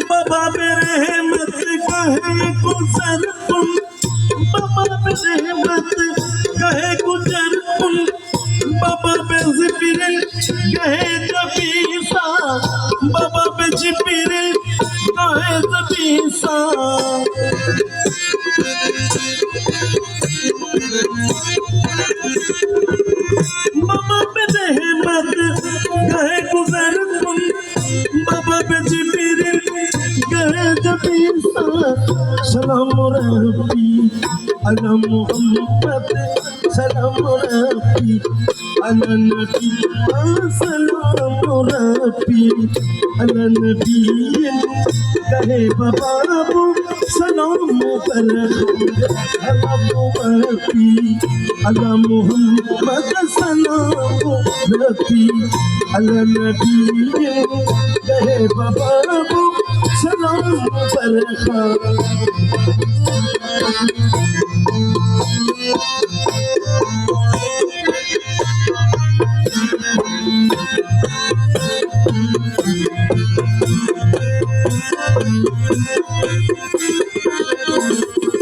बाबा बेरहमत कहे गुजर तुम, बाबा बेरहमत कहे गुजर तुम, बाबा बेज़िक्र कहे जबीसा, बाबा बेजिब्र कहे जबीसा। बाबा बेरहमत कहे गुजर तुम, बाबा बेजिब्र कहे जबीसा। सलाम रब्बी अला मुहम्मद, सलाम रब्बी अला नबी, सलाम रब्बी अला नबी। कहे बाबू सलाम रब्बी अला मुहम्मद, सलाम रब्बी अला नबी। कहे बाबू सलाम